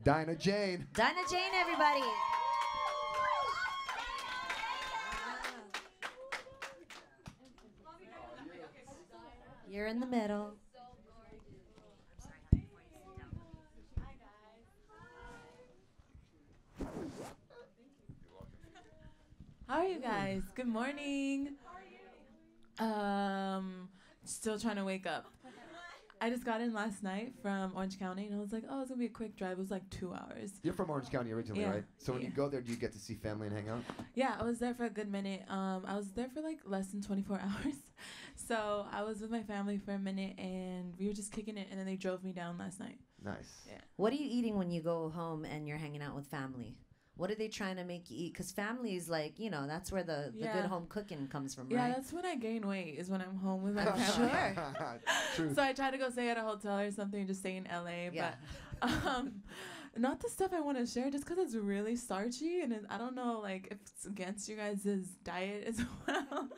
Dinah Jane. Dinah Jane, everybody. You're in the middle. How are you guys? Good morning. Still trying to wake up. I just got in last night from Orange County, and I was like, oh, it's gonna be a quick drive. It was like 2 hours. You're from Orange County originally, Yeah. right? So when you go there, do you get to see family and hang out? Yeah, I was there for a good minute. I was there for like less than 24 hours. So I was with my family for a minute, and we were just kicking it, and then they drove me down last night. Nice. Yeah. What are you eating when you go home and you're hanging out with family? What are they trying to make you eat? Because family is like, you know, that's where the good home cooking comes from, yeah, right? Yeah, that's when I gain weight, is when I'm home with my I'm family. sure. True. So I try to go stay at a hotel or something, just stay in LA. Yeah. But not the stuff I want to share, just because it's really starchy, and I don't know, like, if it's against you guys' diet as well.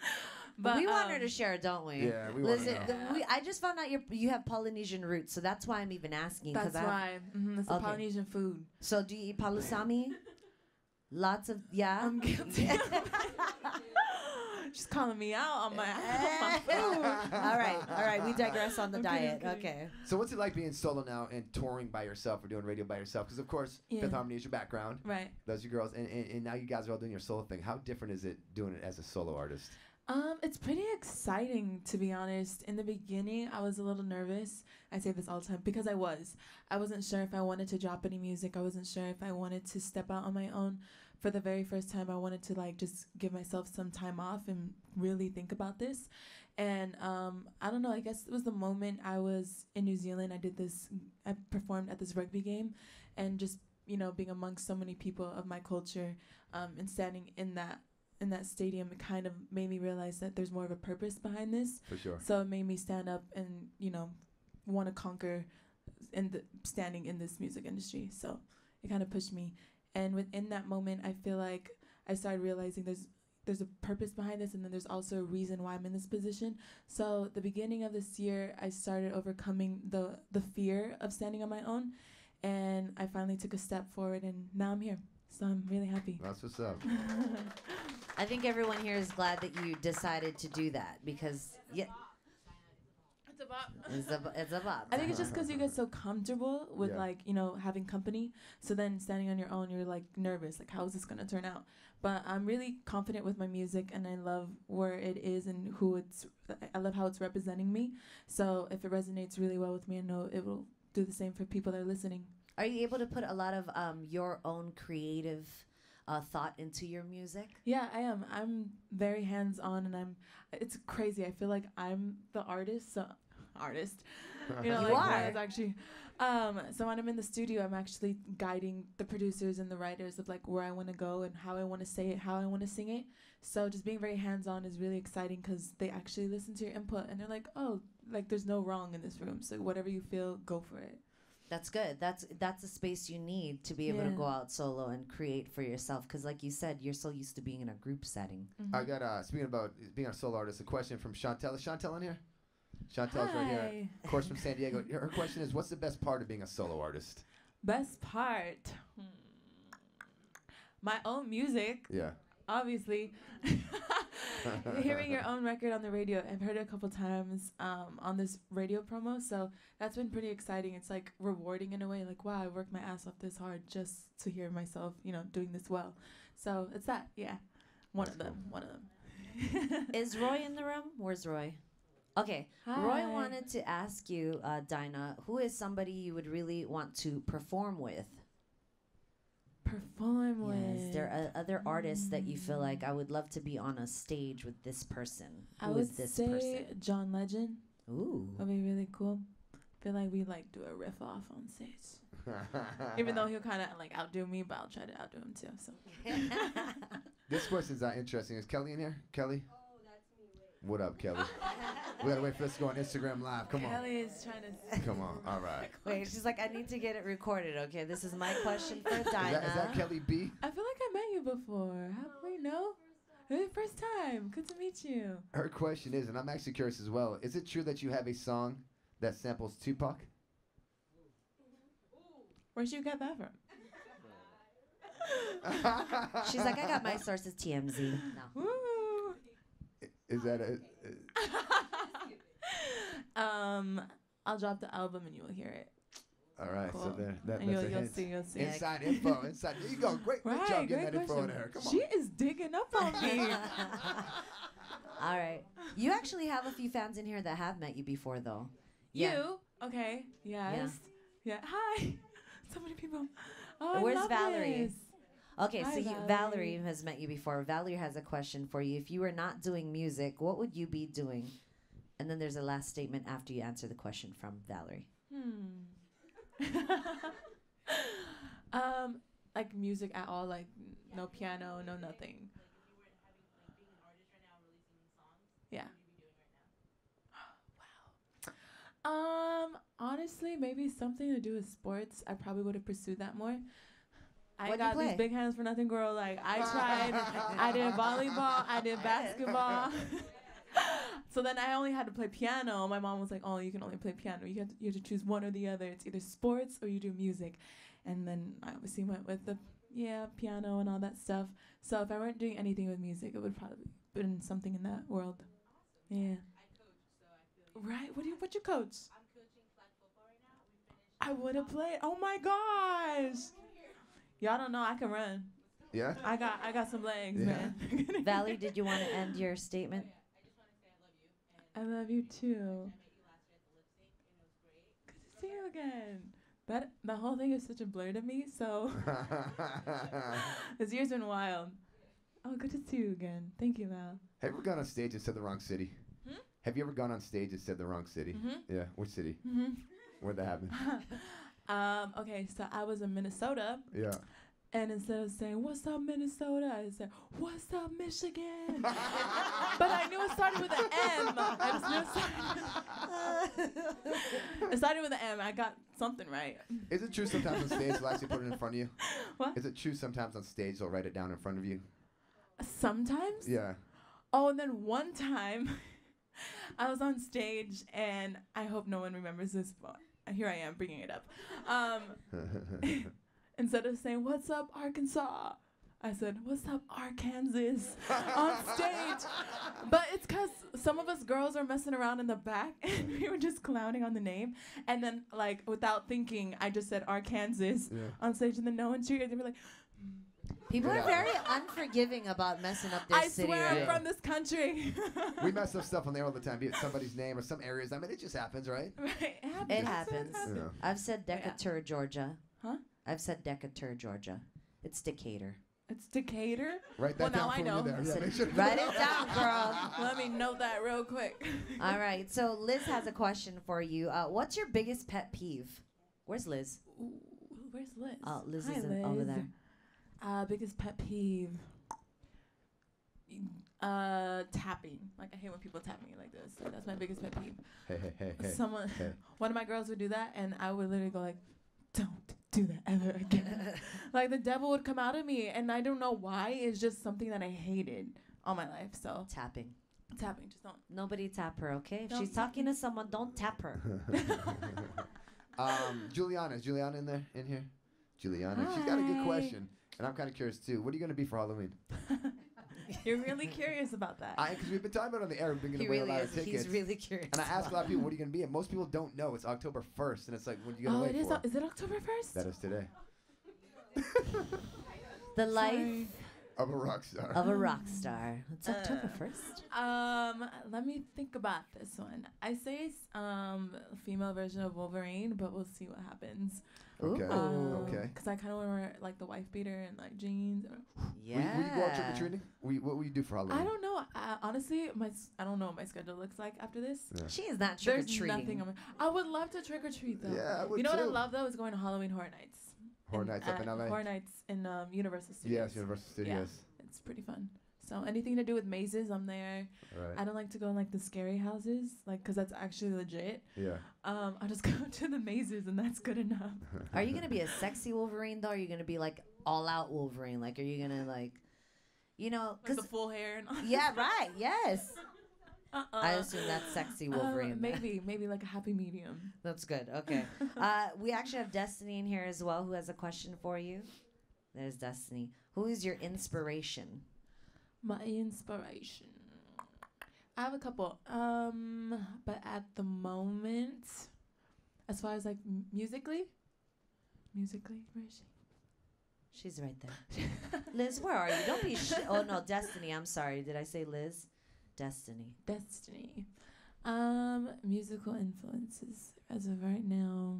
But we want her to share, don't we? Yeah, we want Listen, to know. I just found out you have Polynesian roots, so that's why I'm even asking. That's why. It's a Polynesian food. So do you eat palusami? Lots of, yeah? I'm guilty. She's calling me out on my food. All right. We digress on the diet. Okay. So what's it like being solo now and touring by yourself or doing radio by yourself? Because, of course, Fifth Harmony is your background. Right. Those are your girls. And now you guys are all doing your solo thing. How different is it doing it as a solo artist? It's pretty exciting, to be honest. In the beginning, I was a little nervous. I say this all the time because I wasn't sure if I wanted to drop any music. I wasn't sure if I wanted to step out on my own. For the very first time, I wanted to like just give myself some time off and really think about this. And I don't know, I guess it was the moment I was in New Zealand. I performed at this rugby game, and just, you know, being amongst so many people of my culture, and standing in that stadium, it kind of made me realize that there's more of a purpose behind this. For sure. So it made me stand up and, you know, want to conquer standing in this music industry. So it kind of pushed me. And within that moment, I feel like I started realizing there's a purpose behind this, and then there's also a reason why I'm in this position. So the beginning of this year, I started overcoming the fear of standing on my own, and I finally took a step forward, and now I'm here. So I'm really happy. That's what's up. I think everyone here is glad that you decided to do that because, yeah. It's a bop. I think it's just because you get so comfortable with, like, you know, having company. So then standing on your own, you're, like, nervous. Like, how is this going to turn out? But I'm really confident with my music, and I love where it is and I love how it's representing me. So if it resonates really well with me, I know it will do the same for people that are listening. Are you able to put a lot of your own creative thought into your music? Yeah, I am. I'm very hands-on, and it's crazy. I feel like I'm the artist. You know, You like are. it's actually. So when I'm in the studio, I'm actually guiding the producers and the writers of like where I want to go and how I want to say it, how I want to sing it. So just being very hands-on is really exciting because they actually listen to your input and they're like, oh, like there's no wrong in this room. So whatever you feel, go for it. That's good. That's a space you need to be able to go out solo and create for yourself. Because like you said, you're so used to being in a group setting. Mm-hmm. I got, speaking about being a solo artist, a question from Chantel. Is Chantel in here? Chantel's right here. Of course, from San Diego. Her question is, what's the best part of being a solo artist? Best part? My own music. Yeah. Obviously. Hearing your own record on the radio. I've heard it a couple times on this radio promo. So that's been pretty exciting. It's like rewarding in a way. Like, wow, I worked my ass off this hard just to hear myself, you know, doing this well. So it's that. Yeah. One of them. Is Roy in the room? Where's Roy? Okay. Hi. Roy wanted to ask you, Dinah, who is somebody you would really want to perform with? Perform with? Yes. There are other artists that you feel like I would love to be on a stage with this person. I Who would is this say person? John Legend. Ooh. That'd be really cool. Feel like we like do a riff off on stage. Even though he'll kind of like outdo me, but I'll try to outdo him too. So. This question's not interesting. Is Kelly in here? Kelly? Oh, that's me. Wait. What up, Kelly? We gotta wait for this to go on Instagram Live. Come on. Kelly is trying to. Come on. All right. Wait, she's like, I need to get it recorded. Okay, this is my question for Dinah. Is that Kelly B? I feel like I met you before. Wait, no? First time. Good to meet you. Her question is, and I'm actually curious as well, is it true that you have a song that samples Tupac? Where'd you get that from? She's like, I got my sources TMZ. No. Woo. Is that it? I'll drop the album and you will hear it. All right, Cool. so there, that's And a you'll hint. see, you'll see. Inside info, inside. There you go. Great Right, job getting great that info in question. there. Come on. She is digging up on me. All right. You actually have a few fans in here that have met you before, though. Yeah. You? Okay. Yes. Yeah. Hi. So many people. Oh, I Where's love Valerie? this. Okay, Hi, so Valerie. Valerie has met you before. Valerie has a question for you. If you were not doing music, what would you be doing? And then there's a last statement after you answer the question from Valerie. Like music at all, like no piano, no nothing. Yeah. Wow. Honestly, maybe something to do with sports. I probably would have pursued that more. I What'd you got these play? big hands for nothing, girl. Like I tried. I did volleyball. I did basketball. So then I only had to play piano. My mom was like, "Oh, you can only play piano. You have to choose one or the other. It's either sports or you do music." And then I obviously went with the piano and all that stuff. So if I weren't doing anything with music, it would probably been something in that world. Yeah. Right. What you coach? I'm coaching flag football right now. I would have played. Oh my gosh. Y'all don't know I can run. Yeah? I got some legs, Yeah. man. Valerie, did you want to end your statement? I love you too. Good to see you again. The whole thing is such a blur to me, so this year's been wild. Oh, good to see you again. Thank you, Val. Have you ever gone on stage and said the wrong city? Have you ever gone on stage and said the wrong city? Yeah, which city? Where'd that happen? Okay, so I was in Minnesota. Yeah. And instead of saying, "What's up, Minnesota?" I said, "What's up, Michigan?" But I knew it started with an M. I just knew it started with an M. I got something right. Is it true sometimes on stage they'll actually put it in front of you? What? Is it true sometimes on stage they'll write it down in front of you? Sometimes? Yeah. Oh, and then one time, I was on stage, and I hope no one remembers this, but here I am bringing it up. Instead of saying, "What's up, Arkansas?" I said, "What's up, Arkansas?" on stage. But it's because some of us girls are messing around in the back, and we were just clowning on the name. And then, like, without thinking, I just said Arkansas on stage, and then no one cheered. They were like, People are very unforgiving about messing up their I city. swear Right? I'm from this country. We mess up stuff on there all the time, be it somebody's name or some areas. I mean, it just happens, right? Right, It happens. Yeah. I've said Decatur, Georgia. Huh? I've said Decatur, Georgia. It's Decatur. It's Decatur. Write Well, that down now I for know. you there. Yeah, make sure Write it down, girl. Let me note that real quick. All right. So Liz has a question for you. What's your biggest pet peeve? Where's Liz? Ooh, where's Liz? Oh, Liz Hi, is over Liz. there. Biggest pet peeve. Tapping. Like I hate when people tap me like this. That's my biggest pet peeve. Hey. Someone, Hey. one of my girls would do that, and I would literally go like, "Don't do that ever again." Like the devil would come out of me, and I don't know why. It's just something that I hated all my life. So Tapping. tapping, just don't. Nobody tap her, okay? If Don't she's tap talking to someone, don't tap her. Juliana, is Juliana in here? Juliana, she's got a good Hi. question, and I'm kind of curious too. What are you gonna be for Halloween? You're really curious about that. Because we've been talking about it on the air, we've been He giving away really a lot is. of tickets. He's really curious. And I ask a lot of people, what are you going to be? And most people don't know. It's October 1st, and it's like, what are you going to wait it is. for? Is it October 1st? That is today. The life Sorry. Of a rock star. of a rock star. It's October 1st. Let me think about this one. I say female version of Wolverine, but we'll see what happens. Okay. Ooh. Okay. Because I kind of wear like the wife beater and like jeans. Yeah. Will you go out trick-or-treating? What will you do for Halloween? I don't know. Honestly, I don't know what my schedule looks like after this. Yeah. She is not trick or There's treating. nothing. I would love to trick or treat though. Yeah, I would You know what I too. love though is going to Halloween Horror Nights. Horror Nights up in LA? Horror Nights in Universal Studios. Yes, Universal Studios. It's pretty fun. So anything to do with mazes, I'm there. Right. I don't like to go in like the scary houses, like because that's actually legit. Yeah. I just go to the mazes and that's good enough. Are you gonna be a sexy Wolverine though? Or are you gonna be like all out Wolverine? Like, are you gonna like, you know, Like cause the full hair and all. yeah, right, yes. I assume that's sexy Wolverine. Maybe like a happy medium. That's good. Okay. We actually have Destiny in here as well, who has a question for you. There's Destiny. Who is your inspiration? My inspiration. I have a couple. But at the moment, as far as like musically, where is she? She's right there. Liz, where are you? Don't be oh no, Destiny. I'm sorry. Did I say Liz? Destiny. Musical influences as of right now.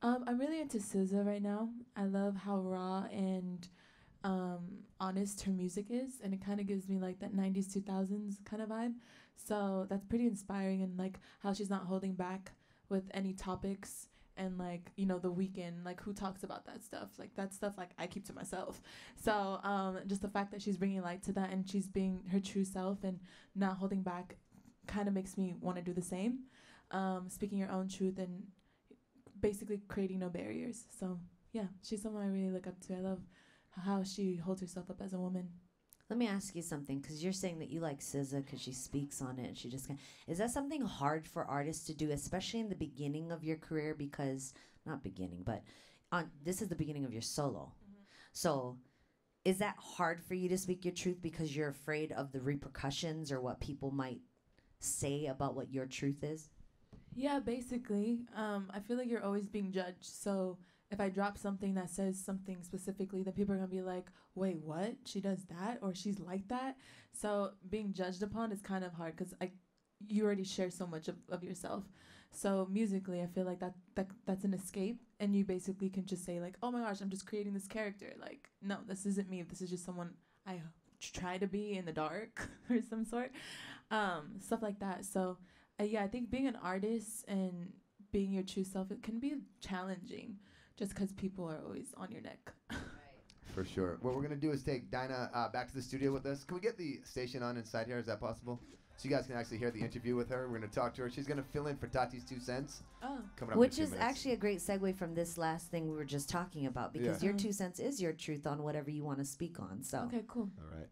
I'm really into SZA right now. I love how raw and honest her music is, and it kind of gives me like that 90s 2000s kind of vibe. So that's pretty inspiring, and like how she's not holding back with any topics, and like, you know, The Weeknd, like who talks about that stuff? Like that stuff like I keep to myself. So just the fact that she's bringing light to that and she's being her true self and not holding back kind of makes me want to do the same. Speaking your own truth and basically creating no barriers. So yeah, she's someone I really look up to. I love how she holds herself up as a woman. Let me ask you something, because you're saying that you like SZA because she speaks on it and she just is that something hard for artists to do, especially in the beginning of your career? Because not beginning, but this is the beginning of your solo. So is that hard for you to speak your truth because you're afraid of the repercussions or what people might say about what your truth is? Yeah, basically. I feel like you're always being judged. So if I drop something that says something specifically, then people are going to be like, wait, what? She does that? Or she's like that? So being judged upon is kind of hard because you already share so much of yourself. So musically, I feel like that's an escape. And you basically can just say like, oh my gosh, I'm just creating this character. Like, no, this isn't me. This is just someone I try to be in the dark or some sort. Stuff like that. So yeah, I think being an artist and being your true self, it can be challenging just because people are always on your neck. For sure. What we're going to do is take Dinah back to the studio with us. Can we get the station on inside here? Is that possible? So you guys can actually hear the interview with her. We're going to talk to her. She's going to fill in for Tati's 2 cents. Coming up Which in is 2 minutes. actually a great segue from this last thing we were just talking about, because your 2 cents is your truth on whatever you want to speak on. So okay, cool. All right.